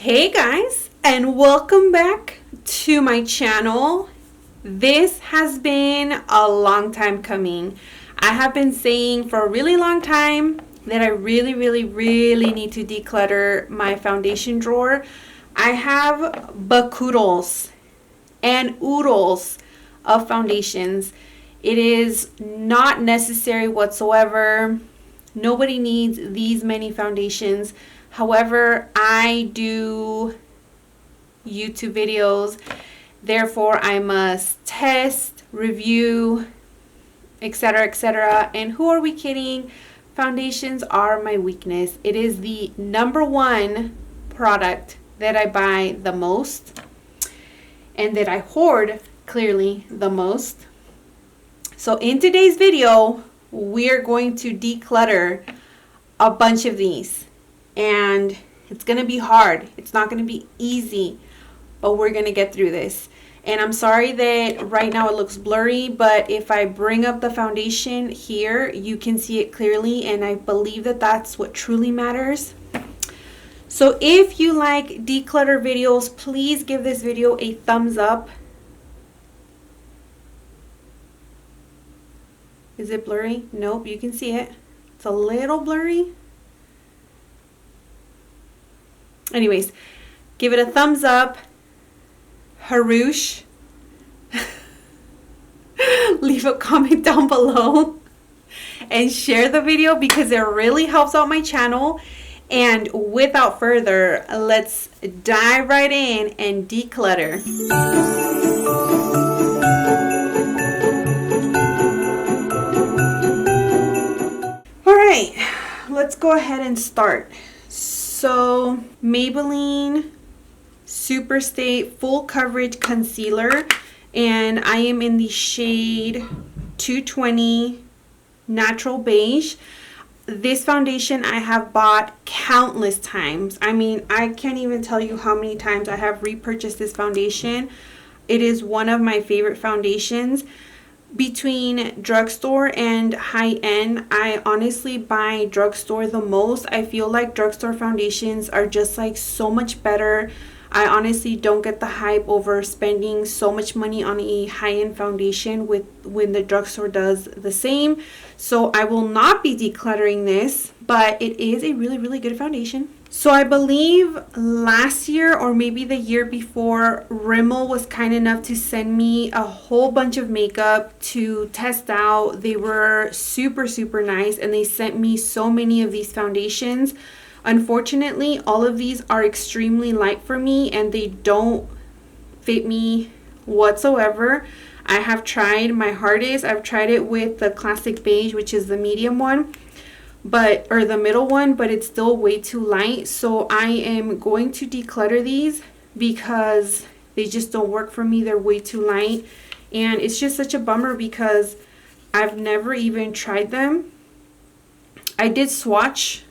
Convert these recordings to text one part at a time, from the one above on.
Hey guys, and welcome back to my channel. This has been a long time coming. I have been saying for a really long time that I really need to declutter my foundation drawer. I have bakoodles and oodles of foundations. It is not necessary whatsoever. Nobody needs these many foundations. However, I do YouTube videos, therefore I must test, review, etc., etc. And who are we kidding? Foundations are my weakness. It is the number one product that I buy the most and that I hoard clearly the most. So in today's video, we're going to declutter a bunch of these. And it's going to be hard. It's not going to be easy, but we're going to get through this. And I'm sorry that right now it looks blurry, but if I bring up the foundation here, you can see it clearly, and I believe that that's what truly matters. So if you like declutter videos, please give this video a thumbs up. Is it blurry? Nope, you can see it. It's a little blurry. Anyways, give it a thumbs up, Harush, leave a comment down below, and share the video because it really helps out my channel. And without further, let's dive right in and declutter. All right, let's go ahead and start. So Maybelline Superstay Full Coverage Concealer, and I am in the shade 220 Natural Beige. This foundation I have bought countless times. I mean, I can't even tell you how many times I have repurchased this foundation. It is one of my favorite foundations. Between drugstore and high-end, I honestly buy drugstore the most. I feel like drugstore foundations are just like so much better. I honestly don't get the hype over spending so much money on a high-end foundation when the drugstore does the same. So I will not be decluttering this, but it is a really good foundation. So I believe last year or maybe the year before, Rimmel was kind enough to send me a whole bunch of makeup to test out. They were super nice, and they sent me so many of these foundations. Unfortunately, all of these are extremely light for me and they don't fit me whatsoever. I have tried my hardest. I've tried it with the classic beige, which is the medium one, or the middle one, but it's still way too light. So I am going to declutter these because they just don't work for me. They're way too light, and it's just such a bummer because I've never even tried them. I did swatch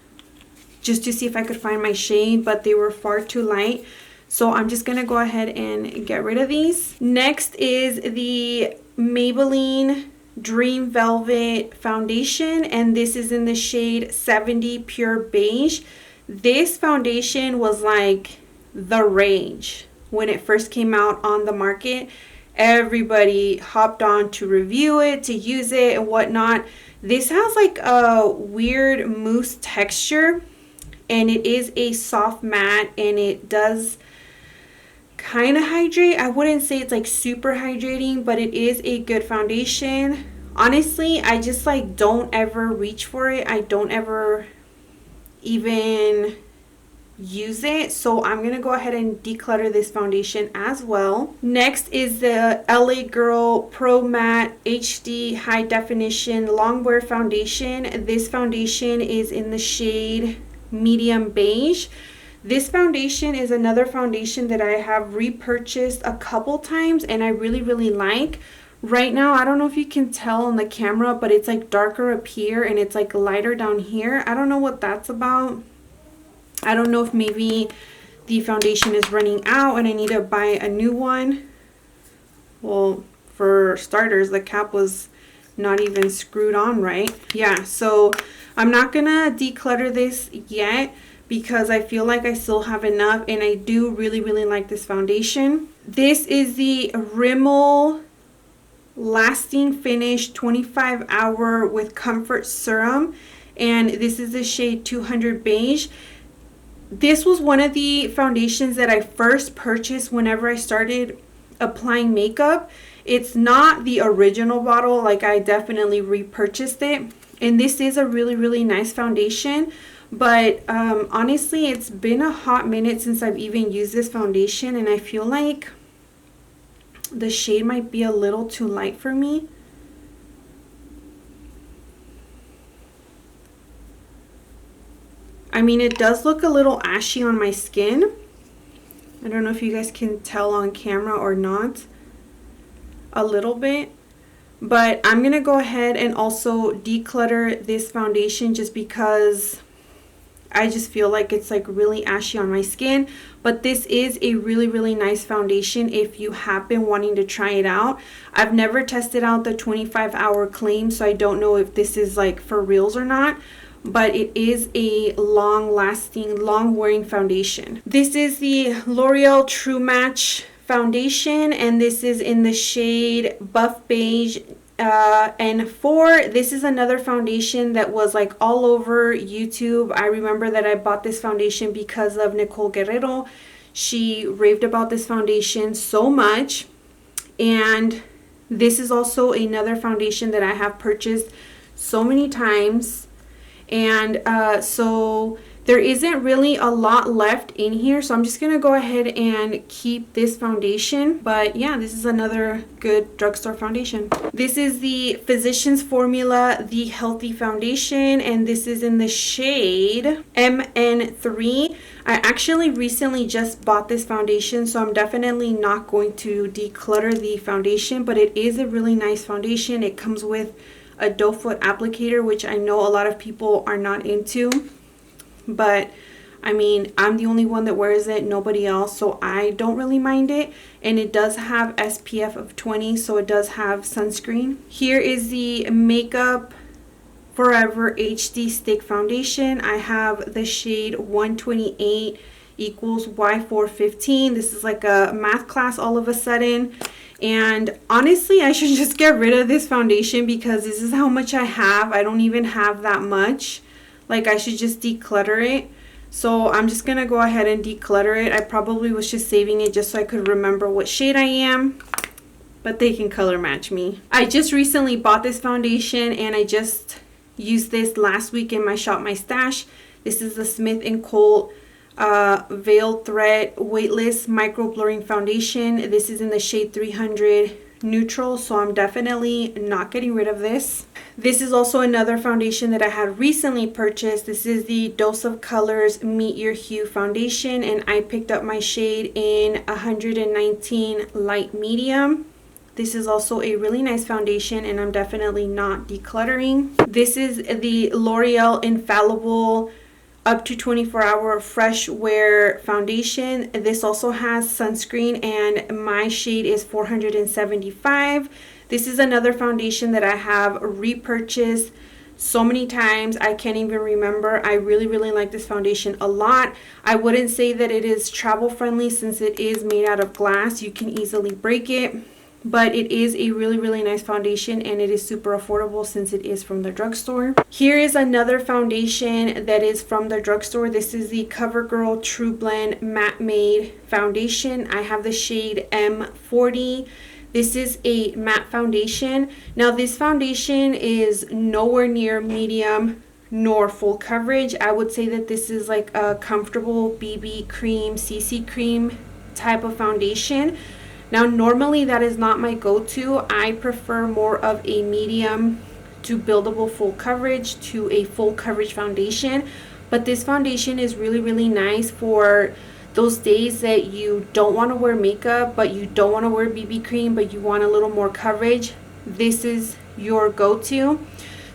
just to see if I could find my shade, but they were far too light. So I'm just gonna go ahead and get rid of these. Next is the Maybelline Dream Velvet Foundation, and this is in the shade 70 Pure Beige. This foundation was like the rage when it first came out on the market. Everybody hopped on to review it, to use it and whatnot. This has like a weird mousse texture, and it is a soft matte, and it does kind of hydrate. I wouldn't say it's like super hydrating, but it is a good foundation. Honestly, I just like don't ever reach for it. I don't ever even use it. So I'm gonna go ahead and declutter this foundation as well. Next is the LA Girl Pro Matte HD High Definition Longwear Foundation. This foundation is in the shade Medium Beige. This foundation is another foundation that I have repurchased a couple times and I really like. Right now, I don't know if you can tell on the camera, but it's like darker up here and it's like lighter down here. I don't know what that's about. I don't know if maybe the foundation is running out and I need to buy a new one. Well, for starters, the cap was not even screwed on right. Yeah, so I'm not gonna declutter this yet, because I feel like I still have enough, and I do really, really like this foundation. This is the Rimmel Lasting Finish 25 Hour with Comfort Serum, and this is the shade 200 Beige. This was one of the foundations that I first purchased whenever I started applying makeup. It's not the original bottle, like I definitely repurchased it, and this is a really, really nice foundation. But honestly, it's been a hot minute since I've even used this foundation, and I feel like the shade might be a little too light for me. I mean, it does look a little ashy on my skin. I don't know if you guys can tell on camera or not. A little bit. But I'm going to go ahead and also declutter this foundation just because I just feel like it's like really ashy on my skin. But this is a really, really nice foundation if you have been wanting to try it out. I've never tested out the 25-hour claim, so I don't know if this is like for reals or not. But it is a long-lasting, long-wearing foundation. This is the L'Oreal True Match foundation, and this is in the shade Buff Beige N4. This is another foundation that was like all over YouTube. I remember that I bought this foundation because of Nicole Guerrero. She raved about this foundation so much, and this is also another foundation that I have purchased so many times. And so there isn't really a lot left in here, so I'm just gonna go ahead and keep this foundation. But yeah, this is another good drugstore foundation. This is the Physicians Formula The Healthy Foundation, and this is in the shade MN3. I actually recently just bought this foundation, so I'm definitely not going to declutter the foundation, but it is a really nice foundation. It comes with a doe foot applicator, which I know a lot of people are not into, but I mean, I'm the only one that wears it, nobody else, so I don't really mind it. And it does have SPF of 20, so it does have sunscreen. Here is the Makeup Forever HD Stick Foundation. I have the shade 128 equals Y415. This is like a math class all of a sudden. And honestly, I should just get rid of this foundation because this is how much I have. I don't even have that much. Like, I should just declutter it. So I'm just going to go ahead and declutter it. I probably was just saving it just so I could remember what shade I am. But they can color match me. I just recently bought this foundation, and I just used this last week in my Shop My Stash. This is the Smith & Colt Veiled Thread Weightless Micro Blurring Foundation. This is in the shade 300 Neutral, so I'm definitely not getting rid of this. This is also another foundation that I had recently purchased. This is the Dose of Colors Meet Your Hue Foundation, and I picked up my shade in 119 Light Medium. This is also a really nice foundation, and I'm definitely not decluttering. This is the L'Oreal Infallible Up to 24-Hour Fresh Wear Foundation. This also has sunscreen, and my shade is 475. This is another foundation that I have repurchased so many times I can't even remember. I really, really like this foundation a lot. I wouldn't say that it is travel friendly since it is made out of glass. You can easily break it. But it is a really, really nice foundation, and it is super affordable since it is from the drugstore. Here is another foundation that is from the drugstore. This is the CoverGirl True Blend Matte Made Foundation. I have the shade M40. This is a matte foundation. Now, this foundation is nowhere near medium nor full coverage. I would say that this is like a comfortable BB cream, CC cream type of foundation. Now, normally that is not my go-to. I prefer more of a medium to buildable full coverage to a full coverage foundation. But this foundation is really, really nice for those days that you don't want to wear makeup, but you don't want to wear BB cream, but you want a little more coverage. This is your go-to.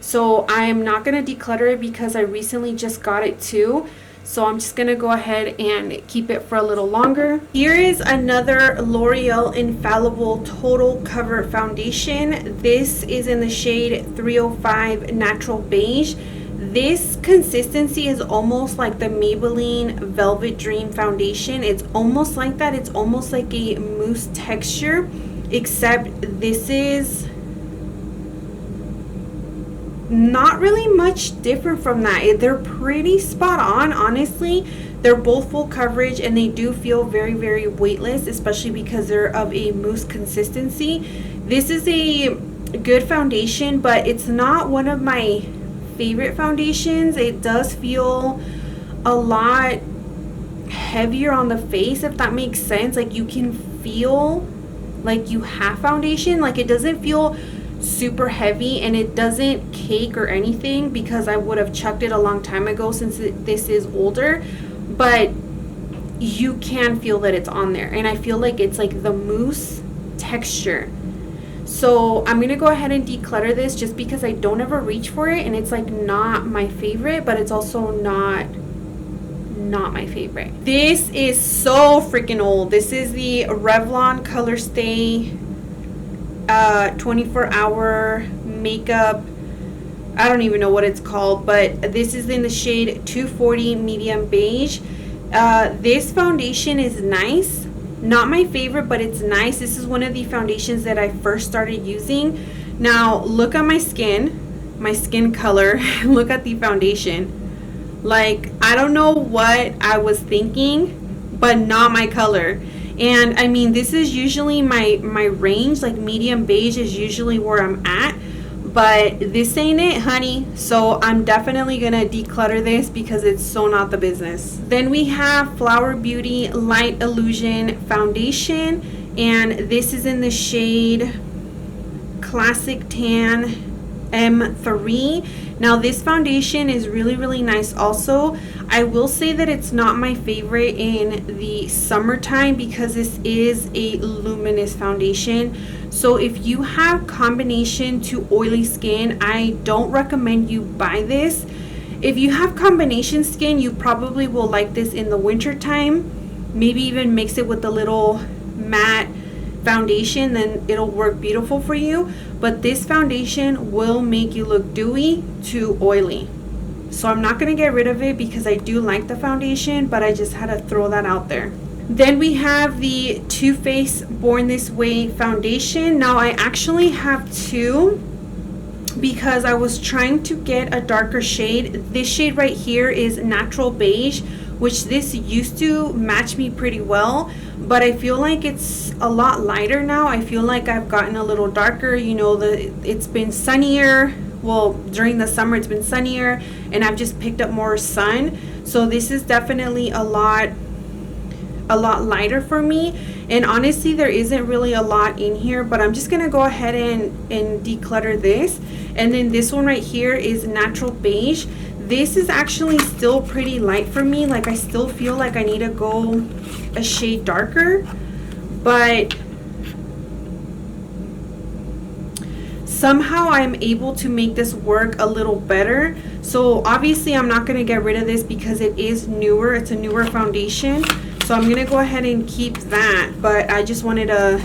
So I am not going to declutter it because I recently just got it too. So I'm just going to go ahead and keep it for a little longer. Here is another L'Oreal Infallible Total Cover Foundation. This is in the shade 305 Natural Beige. This consistency is almost like the Maybelline Velvet Dream foundation. It's almost like that. It's almost like a mousse texture, except this is not really much different from that. They're pretty spot on, honestly. They're both full coverage and they do feel very, very weightless, especially because they're of a mousse consistency. This is a good foundation, but it's not one of my favorite foundations. It does feel a lot heavier on the face, if that makes sense. Like you can feel like you have foundation. Like it doesn't feel super heavy and it doesn't cake or anything, because I would have chucked it a long time ago since this is older, but you can feel that it's on there, and I feel like it's like the mousse texture. So I'm gonna go ahead and declutter this just because I don't ever reach for it, and it's like not my favorite, but it's also not my favorite. This is so freaking old. This is the Revlon Color Stay 24-hour makeup. I don't even know what it's called, but this is in the shade 240 medium beige. This foundation is nice. Not my favorite, but it's nice. This is one of the foundations that I first started using. Now look at my skin color. Look at the foundation. Like, I don't know what I was thinking, but not my color. And I mean, this is usually my range. Like medium beige is usually where I'm at, but this ain't it, honey. So I'm definitely gonna declutter this because it's so not the business. Then we have Flower Beauty Light Illusion foundation, and this is in the shade Classic Tan M3. Now this foundation is really, really nice also. I will say that it's not my favorite in the summertime because this is a luminous foundation. So if you have combination to oily skin, I don't recommend you buy this. If you have combination skin, you probably will like this in the winter time. Maybe even mix it with a little matte foundation, then it'll work beautiful for you. But this foundation will make you look dewy to oily. So I'm not going to get rid of it because I do like the foundation, but I just had to throw that out there. Then we have the Too Faced Born This Way foundation. Now I actually have two because I was trying to get a darker shade. This shade right here is Natural Beige, which this used to match me pretty well, but I feel like it's a lot lighter now. I feel like I've gotten a little darker. You know, it's been sunnier. Well, during the summer it's been sunnier and I've just picked up more sun. So this is definitely a lot lighter for me. And honestly, there isn't really a lot in here, but I'm just gonna go ahead and declutter this. And then this one right here is Natural Beige. This is actually still pretty light for me. Like I still feel like I need to go a shade darker, but somehow I'm able to make this work a little better. So obviously I'm not going to get rid of this because it is newer. It's a newer foundation. So I'm going to go ahead and keep that, but I just wanted to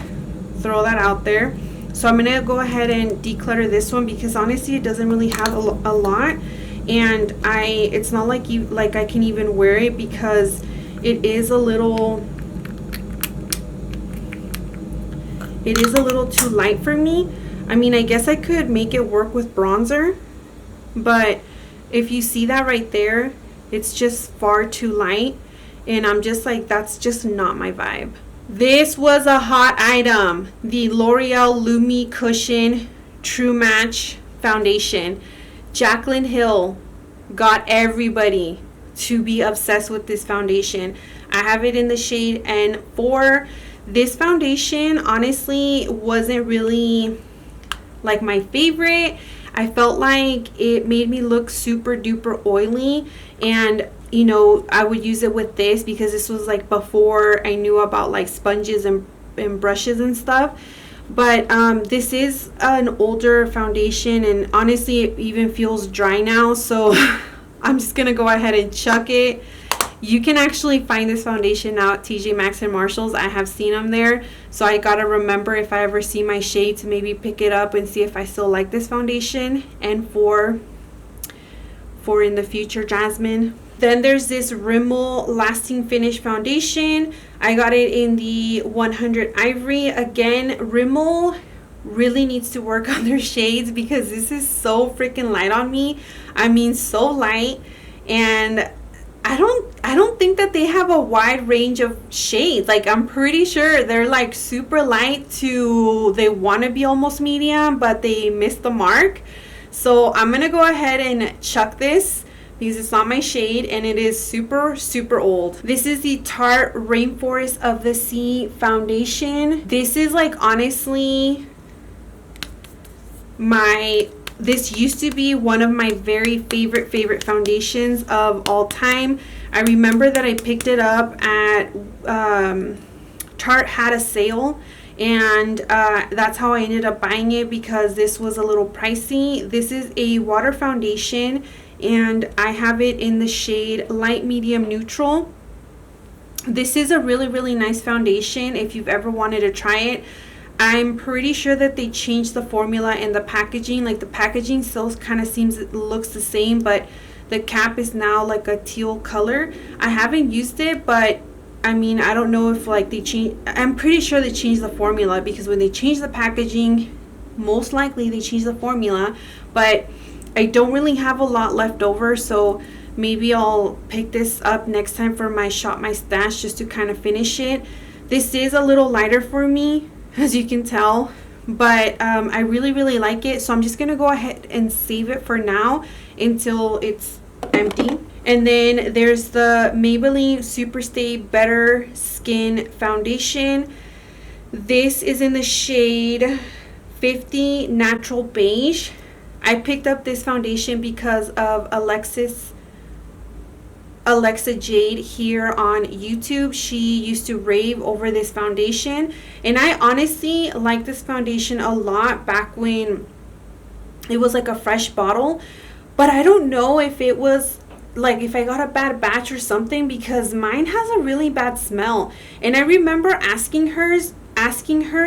throw that out there. So I'm going to go ahead and declutter this one because honestly it doesn't really have a lot, and it's not like I can even wear it because it is a little too light for me. I mean, I guess I could make it work with bronzer, but if you see that right there, it's just far too light, and I'm just like, that's just not my vibe. This was a hot item, the L'Oreal Lumi Cushion True Match foundation. Jaclyn Hill got everybody to be obsessed with this foundation. I have it in the shade N4. This foundation honestly wasn't really like my favorite. I felt like it made me look super duper oily, and you know, I would use it with this because this was like before I knew about like sponges and brushes and stuff. But this is an older foundation, and honestly it even feels dry now, so I'm just gonna go ahead and chuck it. You can actually find this foundation now at TJ Maxx and Marshalls. I have seen them there, so I gotta remember if I ever see my shade to maybe pick it up and see if I still like this foundation. And for for in the future, Jasmine. Then there's this Rimmel Lasting Finish Foundation. I got it in the 100 Ivory. Again, Rimmel really needs to work on their shades because this is so freaking light on me. I mean, so light. And I don't think that they have a wide range of shades. Like, I'm pretty sure they're like super light to, they want to be almost medium, but they missed the mark. So I'm gonna go ahead and chuck this because it's not my shade and it is super, super old. This is the Tarte Rainforest of the Sea foundation. This is like, honestly, this used to be one of my very favorite foundations of all time. I remember that I picked it up at Tarte had a sale, and that's how I ended up buying it, because this was a little pricey. This is a water foundation and I have it in the shade light medium neutral. This is a really nice foundation if you've ever wanted to try it. I'm pretty sure that they changed the formula and the packaging. Like, the packaging still kind of seems, it looks the same, but the cap is now like a teal color. I haven't used it, but I mean, I don't know if like they changed. I'm pretty sure they changed the formula, because when they changed the packaging, most likely they changed the formula. But I don't really have a lot left over, so maybe I'll pick this up next time for my Shop My Stash, just to kind of finish it. This is a little lighter for me, as you can tell, but I really like it, so I'm just gonna go ahead and save it for now until it's empty. And then there's the Maybelline Superstay Better Skin Foundation. This is in the shade 50 Natural Beige. I picked up this foundation because of Alexa Jade here on YouTube. She used to rave over this foundation, and I honestly like this foundation a lot back when it was like a fresh bottle. But I don't know if it was like, if I got a bad batch or something, because mine has a really bad smell. And I remember asking her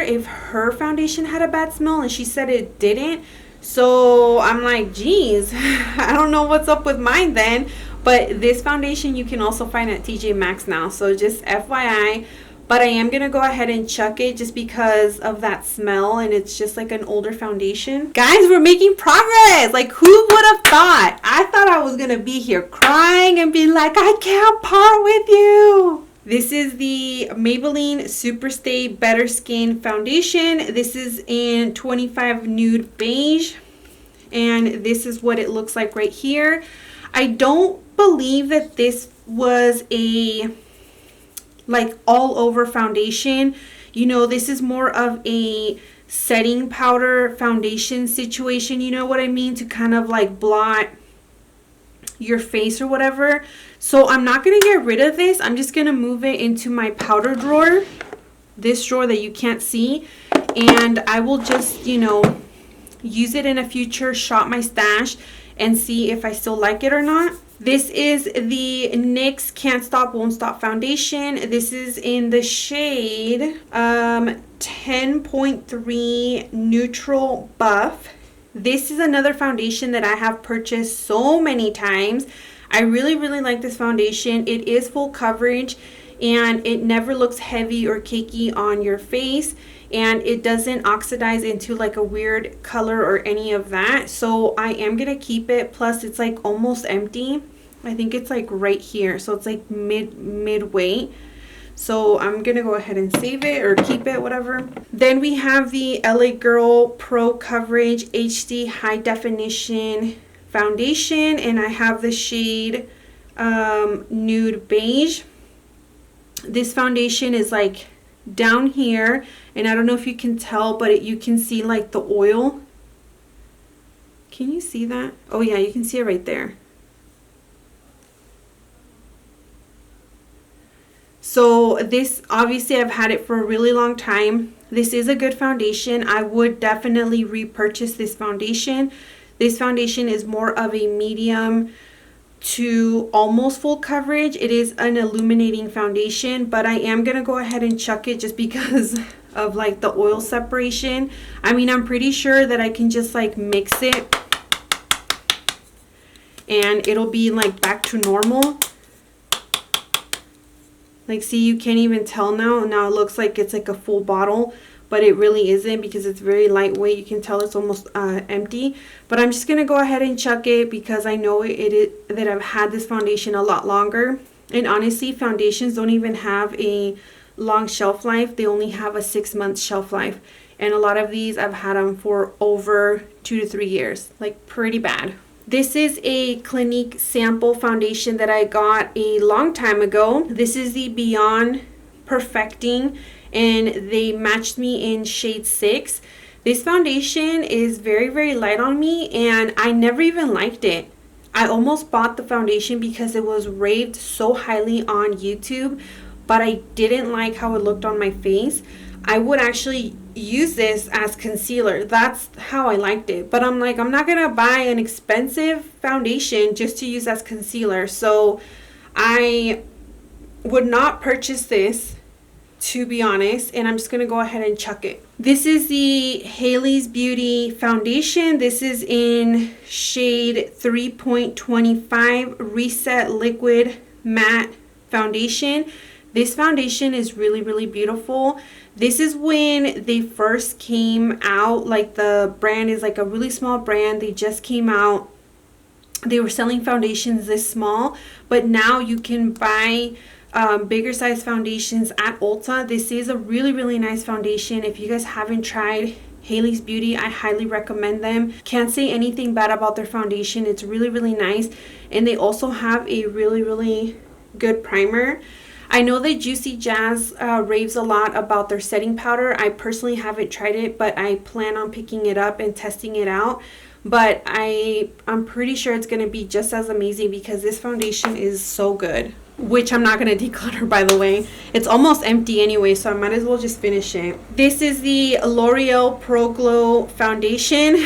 if her foundation had a bad smell, and she said it didn't. So I'm like, geez, I don't know what's up with mine then. But this foundation you can also find at TJ Maxx now, so just FYI. But I am going to go ahead and chuck it just because of that smell, and it's just like an older foundation. Guys, we're making progress. Like, who would have thought? I thought I was going to be here crying and be like, I can't part with you. This is the Maybelline Superstay Better Skin Foundation. This is in 25 Nude Beige, and this is what it looks like right here. I don't believe that this was a like all over foundation. You know, this is more of a setting powder foundation situation, you know what I mean, to kind of like blot your face or whatever. So I'm not going to get rid of this. I'm just going to move it into my powder drawer, this drawer that you can't see, and I will just, you know, use it in a future Shop My Stash and see if I still like it or not. This is the NYX Can't Stop Won't Stop foundation. This is in the shade 10.3 Neutral Buff. This is another foundation that I have purchased so many times. I really like this foundation. It is full coverage and it never looks heavy or cakey on your face, and it doesn't oxidize into like a weird color or any of that. So I am gonna keep it. Plus it's like almost empty. I think it's like right here, so it's like midway. So I'm gonna go ahead and save it or keep it, whatever. Then we have the LA Girl Pro Coverage HD High Definition Foundation, and I have the shade Nude Beige. This foundation is like down here, and I don't know if you can tell, but you can see like the oil. Can you see that? Oh yeah, you can see it right there. So this, obviously I've had it for a really long time. This is a good foundation. I would definitely repurchase this foundation. This foundation is more of a medium to almost full coverage. It is an illuminating foundation, but I am gonna go ahead and chuck it just because of like the oil separation. I mean, I'm pretty sure that I can just like mix it and it'll be like back to normal. Like, see, you can't even tell now. Now it looks like it's like a full bottle, but it really isn't because it's very lightweight. You can tell it's almost empty. But I'm just gonna go ahead and chuck it because I know that I've had this foundation a lot longer. And honestly, foundations don't even have a long shelf life. They only have a 6-month shelf life. And a lot of these, I've had them for over 2 to 3 years. Like, pretty bad. This is a Clinique sample foundation that I got a long time ago. This is the Beyond Perfecting, and they matched me in shade 6. This foundation is very, very light on me, and I never even liked it. I almost bought the foundation because it was raved so highly on YouTube, but I didn't like how it looked on my face. I would actually use this as concealer. That's how I liked it. But I'm like, I'm not gonna buy an expensive foundation just to use as concealer. So I would not purchase this, to be honest, and I'm just gonna go ahead and chuck it. This is the Hailey's Beauty foundation. This is in shade 3.25 Reset Liquid Matte Foundation. This foundation is really, really beautiful. This is when they first came out. Like, the brand is like a really small brand. They just came out. They were selling foundations this small, but now you can buy bigger size foundations at Ulta. This is a really, really nice foundation. If you guys haven't tried Hailey's Beauty, I highly recommend them. Can't say anything bad about their foundation. It's really, really nice. And they also have a really, really good primer. I know that Juicy Jazz raves a lot about their setting powder. I personally haven't tried it, but I plan on picking it up and testing it out. But I'm pretty sure it's going to be just as amazing because this foundation is so good. Which I'm not going to declutter, by the way. It's almost empty anyway, so I might as well just finish it. This is the L'Oreal Pro Glow foundation.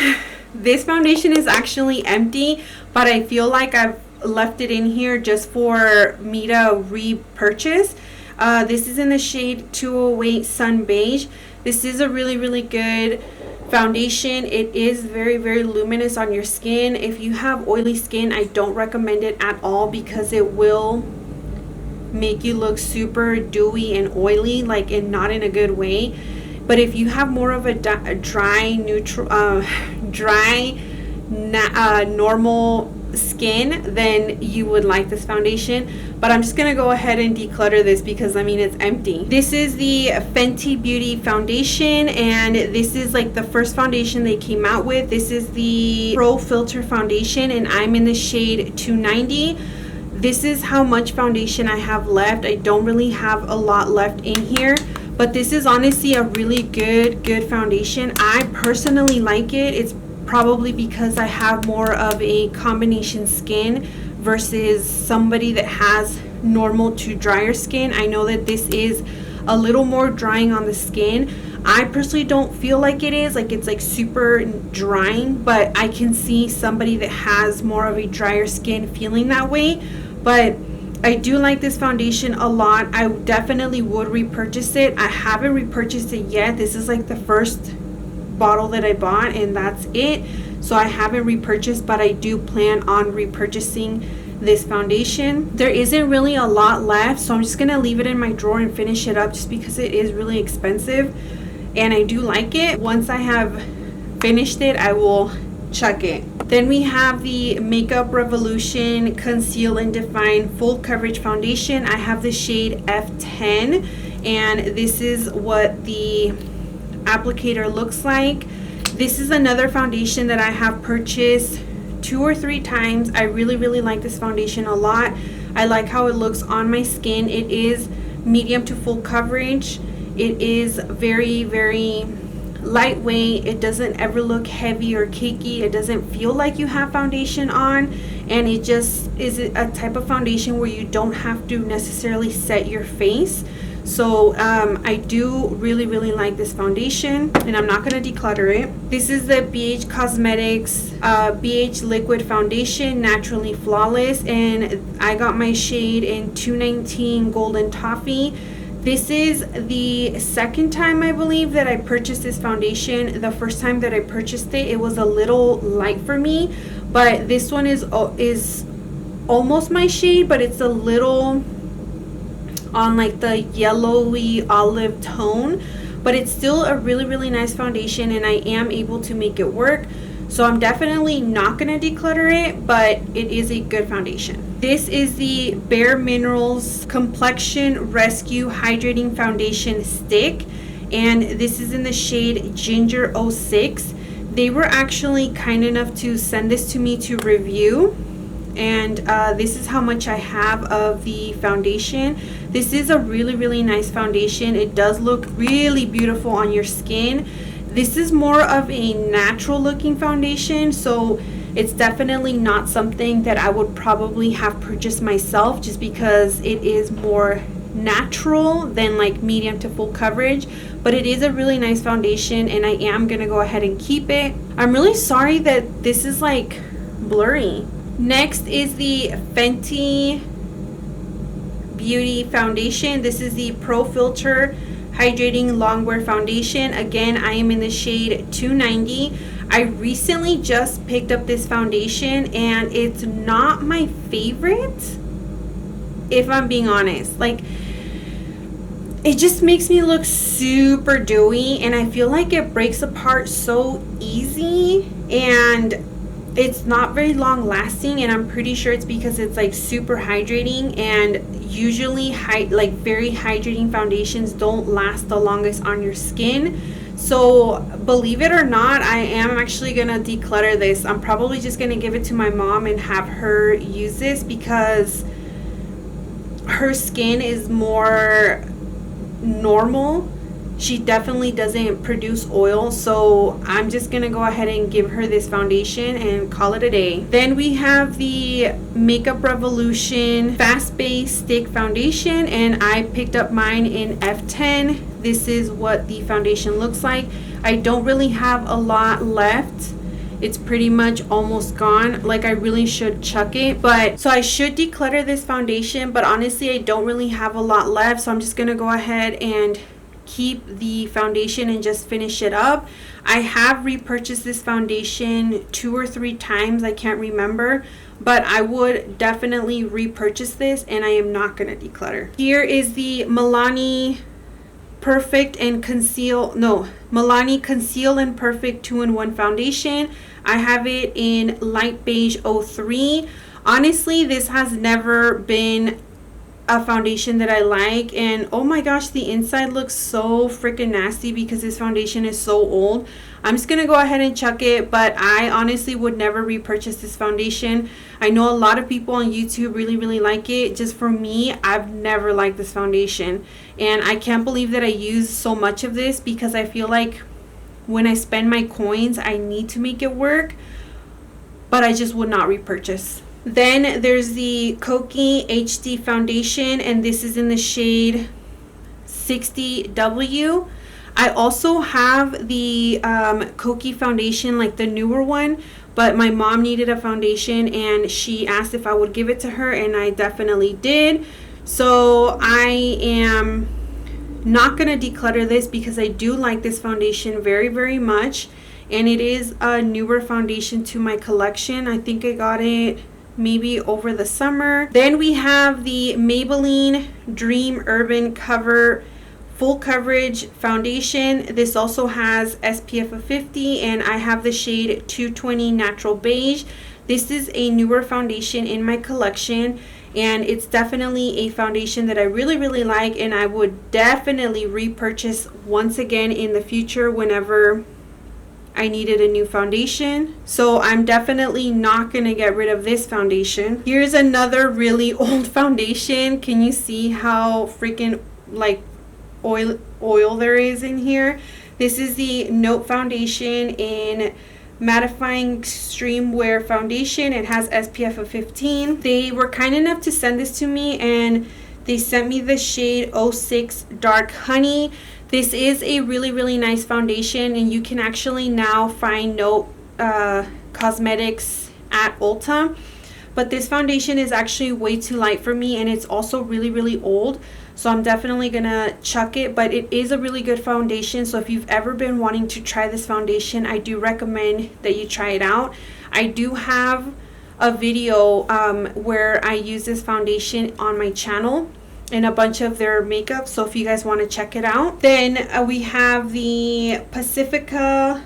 This foundation is actually empty, but I feel like I've left it in here just for me to repurchase. This is in the shade 208 Sun Beige. This is a really, really good foundation. It is very, very luminous on your skin. If you have oily skin, I don't recommend it at all because it will make you look super dewy and oily, like, and not in a good way. But if you have more of a dry, normal skin, then you would like this foundation. But I'm just gonna go ahead and declutter this because I mean, it's empty. This is the Fenty Beauty foundation, and this is like the first foundation they came out with. This is the Pro Filter foundation, and I'm in the shade 290. This is how much foundation I have left. I don't really have a lot left in here, but this is honestly a really good foundation. I personally like it. It's probably because I have more of a combination skin versus somebody that has normal to drier skin. I know that this is a little more drying on the skin. I personally don't feel like it is, like it's like super drying, but I can see somebody that has more of a drier skin feeling that way. But I do like this foundation a lot. I definitely would repurchase it. I haven't repurchased it yet. This is like the first bottle that I bought, and that's it. So I haven't repurchased, but I do plan on repurchasing this foundation. There isn't really a lot left, so I'm just gonna leave it in my drawer and finish it up just because it is really expensive and I do like it. Once I have finished it, I will chuck it. Then we have the Makeup Revolution Conceal and Define Full Coverage Foundation. I have the shade F10, and this is what the applicator looks like. This is another foundation that I have purchased 2 or 3 times. I really, really like this foundation a lot. I like how it looks on my skin. It is medium to full coverage. It is very, very lightweight. It doesn't ever look heavy or cakey. It doesn't feel like you have foundation on, and it just is a type of foundation where you don't have to necessarily set your face. So I do really, really like this foundation, and I'm not going to declutter it. This is the BH Cosmetics BH Liquid Foundation Naturally Flawless, and I got my shade in 219 Golden Toffee. This is the second time, I believe, that I purchased this foundation. The first time that I purchased it, it was a little light for me, but this one is almost my shade, but it's a little on like the yellowy olive tone, but it's still a really nice foundation, and I am able to make it work. So I'm definitely not going to declutter it, but it is a good foundation. This is the Bare Minerals Complexion Rescue Hydrating Foundation Stick, and this is in the shade Ginger 06. They were actually kind enough to send this to me to review, and this is how much I have of the foundation. This is a really nice foundation. It does look really beautiful on your skin. This is more of a natural looking foundation, so it's definitely not something that I would probably have purchased myself, just because it is more natural than like medium to full coverage. But it is a really nice foundation, and I am gonna go ahead and keep it. I'm really sorry that this is like blurry. Next is the Fenty Beauty foundation. This is the Pro Filter Hydrating Longwear Foundation. Again, I am in the shade 290. I recently just picked up this foundation, and it's not my favorite, if I'm being honest. Like, it just makes me look super dewy, and I feel like it breaks apart so easy, and it's not very long lasting, and I'm pretty sure it's because it's like super hydrating, and usually very hydrating foundations don't last the longest on your skin. So believe it or not, I am actually gonna declutter this. I'm probably just gonna give it to my mom and have her use this, because her skin is more normal. She definitely doesn't produce oil, so I'm just gonna go ahead and give her this foundation and call it a day. Then we have the Makeup Revolution Fast Base Stick Foundation, and I picked up mine in F10. This is what the foundation looks like. I don't really have a lot left. It's pretty much almost gone. Like, I really should chuck it, but so I should declutter this foundation, but honestly I don't really have a lot left, so I'm just gonna go ahead and keep the foundation and just finish it up. I have repurchased this foundation 2 or 3 times, I can't remember, but I would definitely repurchase this, and I am not going to declutter. Here is the Milani Milani Conceal and Perfect 2-in-1 foundation. I have it in light beige 03. Honestly, this has never been a foundation that I like, and oh my gosh, the inside looks so freaking nasty because this foundation is so old. I'm just gonna go ahead and chuck it, but I honestly would never repurchase this foundation. I know a lot of people on YouTube really like it. Just for me, I've never liked this foundation, and I can't believe that I use so much of this, because I feel like when I spend my coins, I need to make it work, but I just would not repurchase. Then there's the Kokie HD foundation, and this is in the shade 60W. I also have the Kokie foundation, like the newer one, but my mom needed a foundation and she asked if I would give it to her, and I definitely did. So I am not going to declutter this because I do like this foundation very much, and it is a newer foundation to my collection. I think I got it maybe over the summer. Then we have the Maybelline Dream Urban Cover Full Coverage Foundation. This also has SPF of 50, and I have the shade 220 Natural Beige. This is a newer foundation in my collection, and it's definitely a foundation that I really like, and I would definitely repurchase once again in the future whenever I needed a new foundation. So I'm definitely not going to get rid of this foundation. Here's another really old foundation. Can you see how freaking like oil there is in here? This is the Note foundation in Mattifying Extreme Wear Foundation. It has SPF of 15. They were kind enough to send this to me, and they sent me the shade 06 Dark Honey. This is a really nice foundation, and you can actually now find Note Cosmetics at Ulta. But this foundation is actually way too light for me, and it's also really old. So I'm definitely gonna chuck it, but it is a really good foundation. So if you've ever been wanting to try this foundation, I do recommend that you try it out. I do have a video where I use this foundation on my channel and a bunch of their makeup, so if you guys want to check it out. Then we have the Pacifica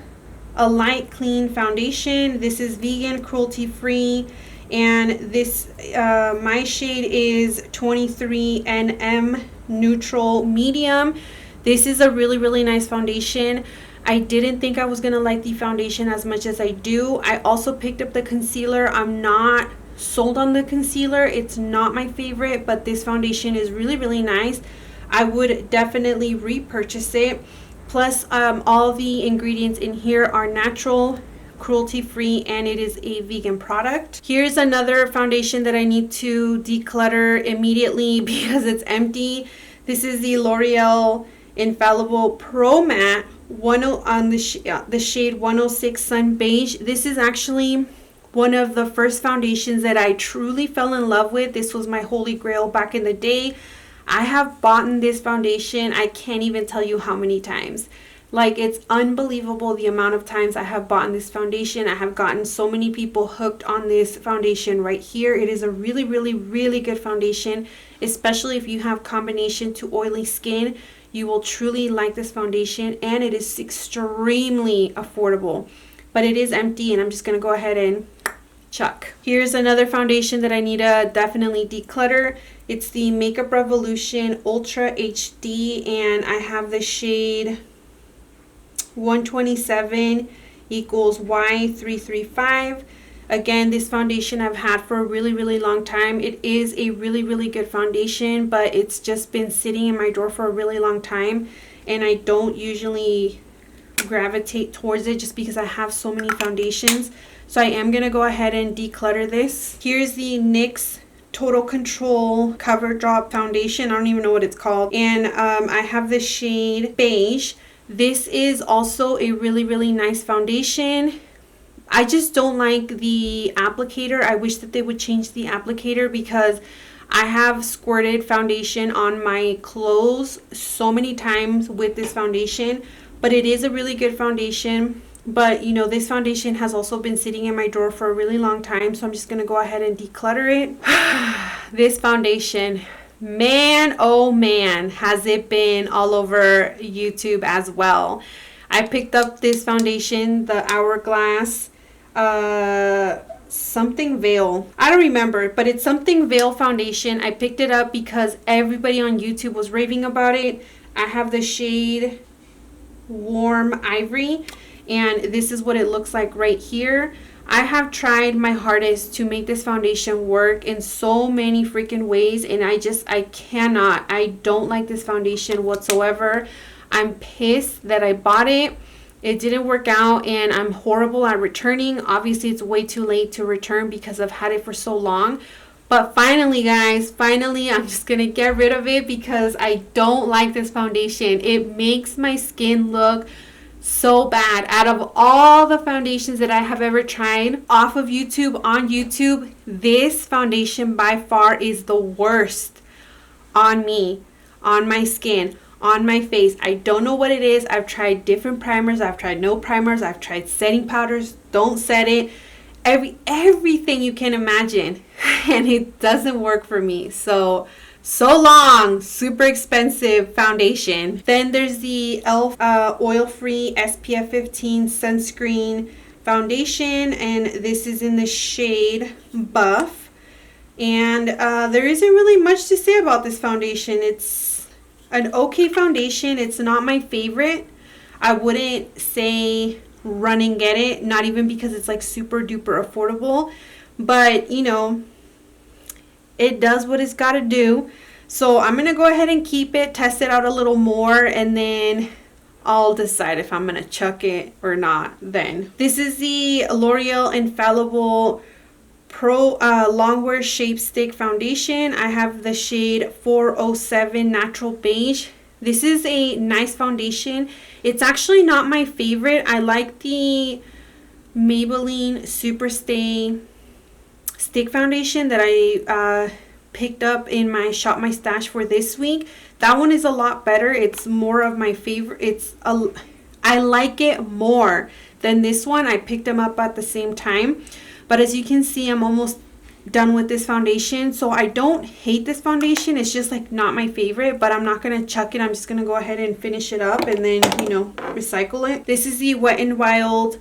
A Light Clean Foundation. This is vegan, cruelty free, and this my shade is 23 NM Neutral Medium. This is a really nice foundation. I didn't think I was gonna like the foundation as much as I do. I also picked up the concealer. I'm not sold on the concealer. It's not my favorite, but this foundation is really nice. I would definitely repurchase it. Plus all the ingredients in here are natural, cruelty free, and it is a vegan product. Here's another foundation that I need to declutter immediately because it's empty. This is the L'Oreal Infallible Pro Matte on the shade 106 Sun Beige. This is actually one of the first foundations that I truly fell in love with. This was my holy grail back in the day. I have bought this foundation, I can't even tell you how many times. Like, it's unbelievable the amount of times I have bought this foundation. I have gotten so many people hooked on this foundation right here. It is a really good foundation, especially if you have combination to oily skin. You will truly like this foundation, and it is extremely affordable. But it is empty, and I'm just going to go ahead and chuck. Here's another foundation that I need to definitely declutter. It's the Makeup Revolution Ultra HD, and I have the shade 127 equals Y335. Again, this foundation I've had for a really long time. It is a really good foundation, but it's just been sitting in my drawer for a really long time, and I don't usually gravitate towards it just because I have so many foundations. So I am going to go ahead and declutter this. Here's the NYX Total Control Cover Drop Foundation. I don't even know what it's called. And I have the shade Beige. This is also a really nice foundation. I just don't like the applicator. I wish that they would change the applicator because I have squirted foundation on my clothes so many times with this foundation. But it is a really good foundation. But you know, this foundation has also been sitting in my drawer for a really long time, so I'm just going to go ahead and declutter it. This foundation, man, oh man, has it been all over YouTube as well. I picked up this foundation, the Hourglass something Veil. I don't remember, but it's something Veil foundation. I picked it up because everybody on YouTube was raving about it. I have the shade Warm Ivory, and this is what it looks like right here. I have tried my hardest to make this foundation work in so many freaking ways, and I cannot. I don't like this foundation whatsoever. I'm pissed that I bought it. It didn't work out, and I'm horrible at returning. Obviously, it's way too late to return because I've had it for so long. But finally, guys, I'm just going to get rid of it because I don't like this foundation. It makes my skin look so bad. Out of all the foundations that I have ever tried off of YouTube, on YouTube, this foundation by far is the worst on me, on my skin, on my face. I don't know what it is. I've tried different primers. I've tried no primers. I've tried setting powders. Don't set it. Everything you can imagine, and it doesn't work for me. So long, super expensive foundation. Then there's the e.l.f. oil-free SPF 15 sunscreen foundation, and this is in the shade Buff. And there isn't really much to say about this foundation. It's an okay foundation. It's not my favorite. I wouldn't say run and get it, not even because it's like super duper affordable, but you know, it does what it's got to do. So I'm gonna go ahead and keep it, test it out a little more, and then I'll decide if I'm gonna chuck it or not. Then this is the L'Oreal Infallible Pro Longwear Shape Stick Foundation. I have the shade 407 Natural Beige. This is a nice foundation. It's actually not my favorite. I like the Maybelline Superstay Stick Foundation that I picked up in my Shop My Stash for this week. That one is a lot better. It's more of my favorite. I like it more than this one. I picked them up at the same time. But as you can see, I'm almost done with this foundation. So I don't hate this foundation. It's just like not my favorite, but I'm not going to chuck it. I'm just going to go ahead and finish it up and then, you know, recycle it. This is the Wet n Wild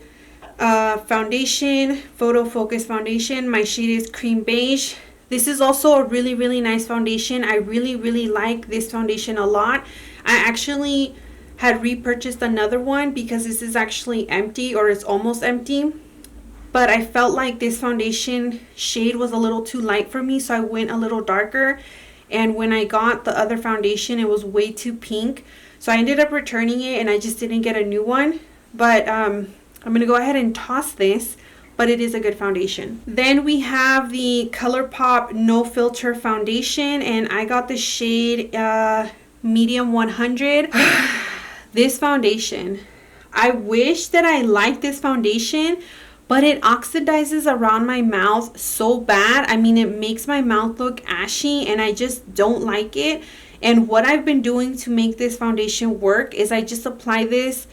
foundation, Photo Focus foundation. My shade is Cream Beige. This is also a really, really nice foundation. I really, really like this foundation a lot. I actually had repurchased another one because this is actually empty, or it's almost empty. But I felt like this foundation shade was a little too light for me, so I went a little darker. And when I got the other foundation, it was way too pink. So I ended up returning it, and I just didn't get a new one. But I'm going to go ahead and toss this, but it is a good foundation. Then we have the ColourPop No Filter foundation, and I got the shade Medium 100. This foundation, I wish that I liked this foundation, but it oxidizes around my mouth so bad. I mean, it makes my mouth look ashy, and I just don't like it. And what I've been doing to make this foundation work is I just apply this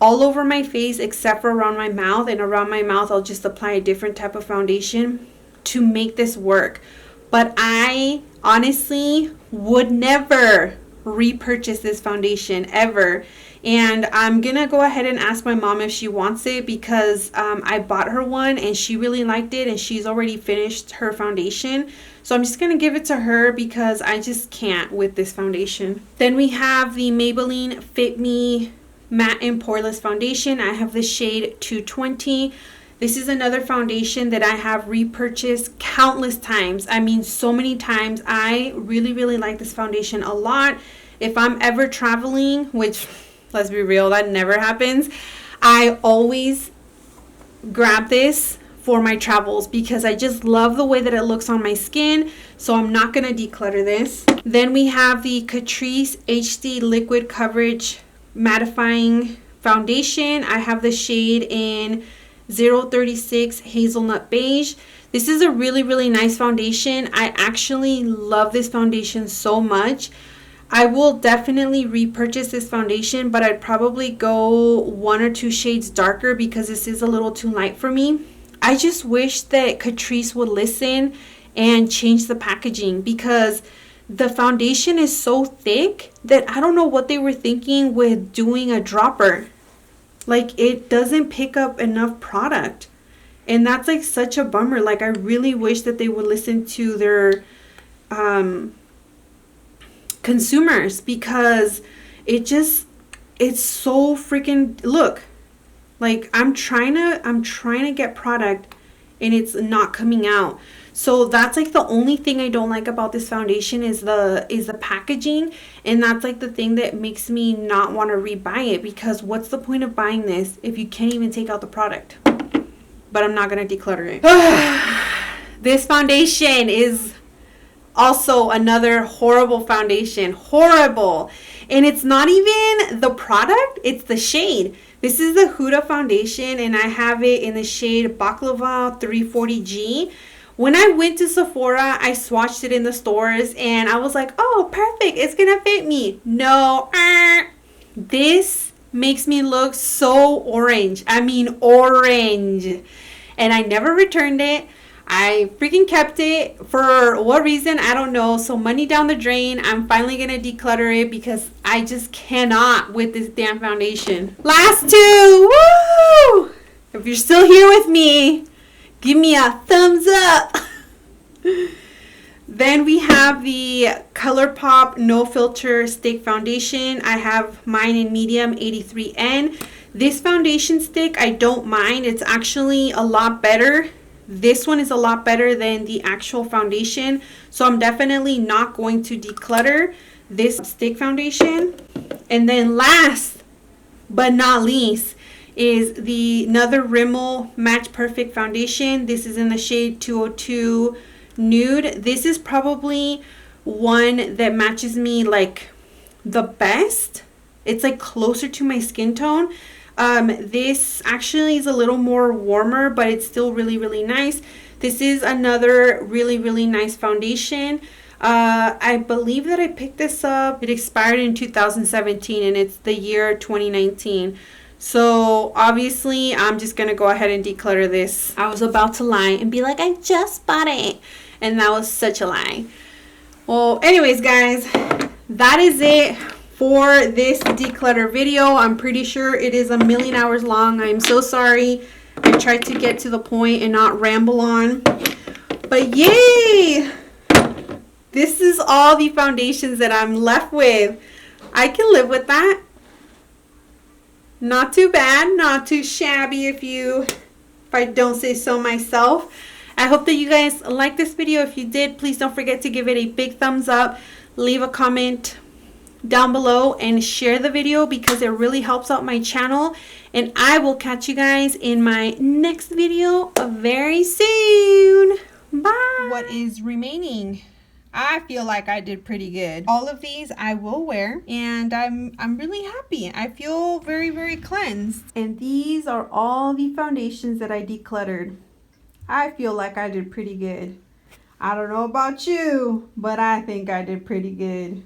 all over my face except for around my mouth, and around my mouth I'll just apply a different type of foundation to make this work. But I honestly would never repurchase this foundation ever, and I'm gonna go ahead and ask my mom if she wants it, because I bought her one and she really liked it, and she's already finished her foundation. So I'm just gonna give it to her because I just can't with this foundation. Then we have the Maybelline Fit Me Matte and Poreless foundation. I have the shade 220. This is another foundation that I have repurchased countless times. I mean, so many times. I really, really like this foundation a lot. If I'm ever traveling, which, let's be real, that never happens, I always grab this for my travels because I just love the way that it looks on my skin. So I'm not going to declutter this. Then we have the Catrice HD Liquid Coverage Mattifying foundation. I have the shade in 036 Hazelnut Beige. This is a really, really nice foundation. I actually love this foundation so much. I will definitely repurchase this foundation, but I'd probably go 1 or 2 shades darker because this is a little too light for me. I just wish that Catrice would listen and change the packaging, because the foundation is so thick that I don't know what they were thinking with doing a dropper. Like, it doesn't pick up enough product, and that's like such a bummer. Like, I really wish that they would listen to their consumers, because it's so freaking, look, like I'm trying to get product and it's not coming out. So that's like the only thing I don't like about this foundation is the packaging, and that's like the thing that makes me not want to rebuy it, because what's the point of buying this if you can't even take out the product? But I'm not going to declutter it. This foundation is also another horrible foundation. Horrible. And it's not even the product, it's the shade. This is the Huda foundation, and I have it in the shade Baklava 340G. When I went to Sephora, I swatched it in the stores, and I was like, oh, perfect, it's gonna fit me. No, this makes me look so orange. I mean, orange. And I never returned it. I freaking kept it. For what reason, I don't know. So money down the drain. I'm finally gonna declutter it because I just cannot with this damn foundation. Last two. Woo! If you're still here with me, give me a thumbs up. Then we have the ColourPop No Filter Stick Foundation. I have mine in medium 83N. This foundation stick, I don't mind. It's actually a lot better. This one is a lot better than the actual foundation. So I'm definitely not going to declutter this stick foundation. And then last but not least is the another Rimmel Match Perfect foundation. This is in the shade 202 Nude. This is probably one that matches me like the best. It's like closer to my skin tone. This actually is a little more warmer, but it's still really, really nice. This is another really nice foundation. I believe that I picked this up. It expired in 2017 and it's the year 2019. So obviously I'm just going to go ahead and declutter this. I was about to lie and be like, I just bought it. And that was such a lie. Well, anyways, guys, that is it for this declutter video. I'm pretty sure it is a million hours long. I'm so sorry. I tried to get to the point and not ramble on. But yay! This is all the foundations that I'm left with. I can live with that. Not too bad, not too shabby if I don't say so myself. I hope that you guys liked this video. If you did, please don't forget to give it a big thumbs up. Leave a comment down below and share the video because it really helps out my channel. And I will catch you guys in my next video very soon. Bye. What is remaining? I feel like I did pretty good. All of these I will wear and I'm really happy. I feel very cleansed. And these are all the foundations that I decluttered. I feel like I did pretty good. I don't know about you, but I think I did pretty good.